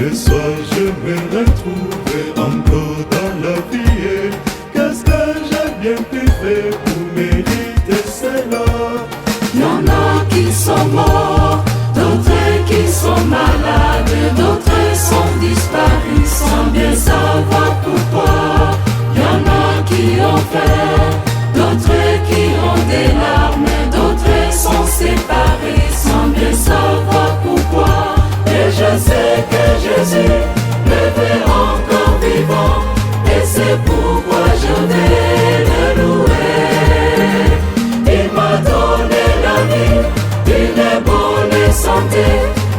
Le soir je me retrouvais encore dans la vie. Qu'est-ce que j'ai bien pu faire pour mériter cela? Y en a qui sont morts, d'autres qui sont malades, d'autres sont disparus sans bien savoir pourquoi. Y en a qui ont peur, d'autres qui ont des larmes, d'autres sont séparés sans bien savoir pourquoi. Et je sais que Jésus me fait encore vivant, et c'est pourquoi je vais le louer. Il m'a donné la vie, une bonne santé,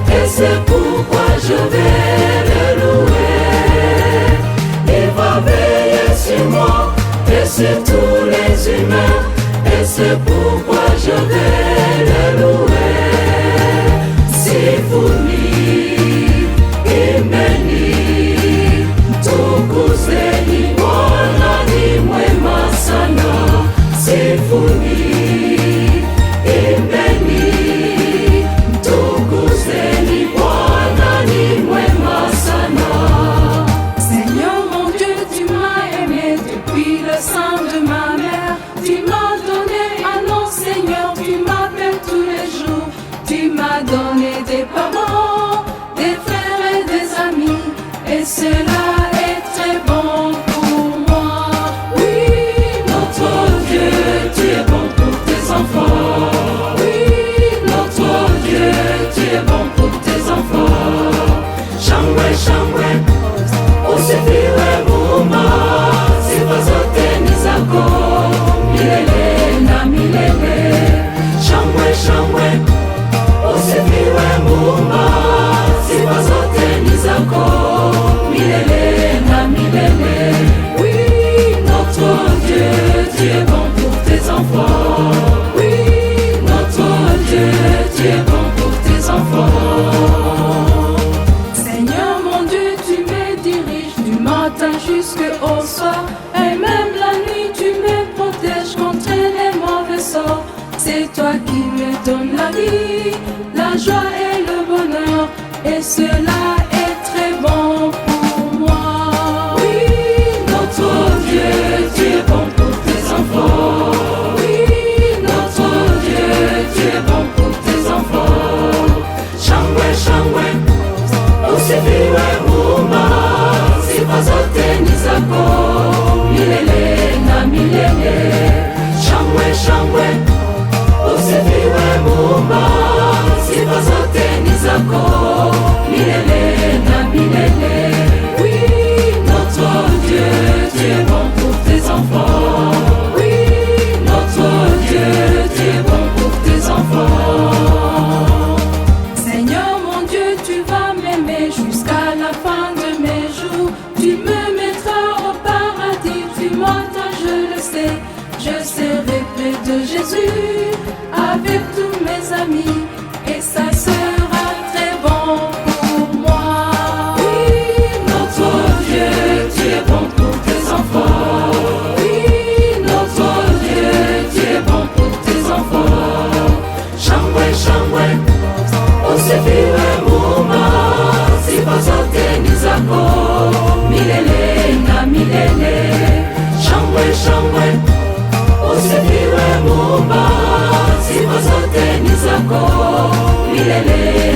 et c'est pourquoi je vais le louer. Il va veiller sur moi et sur tous les humains, et c'est pourquoi je vais le louer. Sifuni imeni tukuzeni Bwana ni mwema sana. Sifuni imeni tukuzeni Bwana ni mwema sana. Seigneur mon Dieu, tu m'as aimé depuis le sein de ma mère. Tu m'as donné un nom, Seigneur, tu m'appelles tous les jours. Tu m'as donné des parents, des frères et des amis, et cela est très bon pour moi. Oui, Notre Dieu, tu es bon pour tes enfants. oui, Notre Dieu, tu es bon pour tes enfants. Shangwe, shangwe, usifiwe Muumba, sifa zote ni zako milele na milele. Shangwe, shangwe, usifiwe Muumba, sifa zote ni zako milele na milele. Oui, notre Dieu, tu es bon pour tes enfants. oui, Notre Dieu, tu es bon pour tes enfants. Seigneur mon Dieu, tu me diriges du matin jusqu'au soir, et même la nuit tu me protèges contre les mauvais sorts. C'est toi qui me donnes la vie, la joie et le bonheur, et cela est très bon pour moi. Oui, Notre Dieu, tu es bon pour tes enfants. oui, Notre Dieu, tu es bon pour tes enfants. Shangwe, shangwe, usifiwe Muumba, sifa zote ni zako milele na milele. Shangwe, shangwe, usifiwe Muumba, sifa zote ni zako milele na milele. oui, Notre Dieu, tu es bon pour tes enfants. oui, Notre Dieu, tu es bon pour tes enfants. Seigneur mon Dieu, tu vas m'aimer jusqu'à la fin de mes jours. Tu me mettras au paradis, tu m'entends, je le sais. Je serai près de Jésus avec tous mes amis, et ça sera très milele.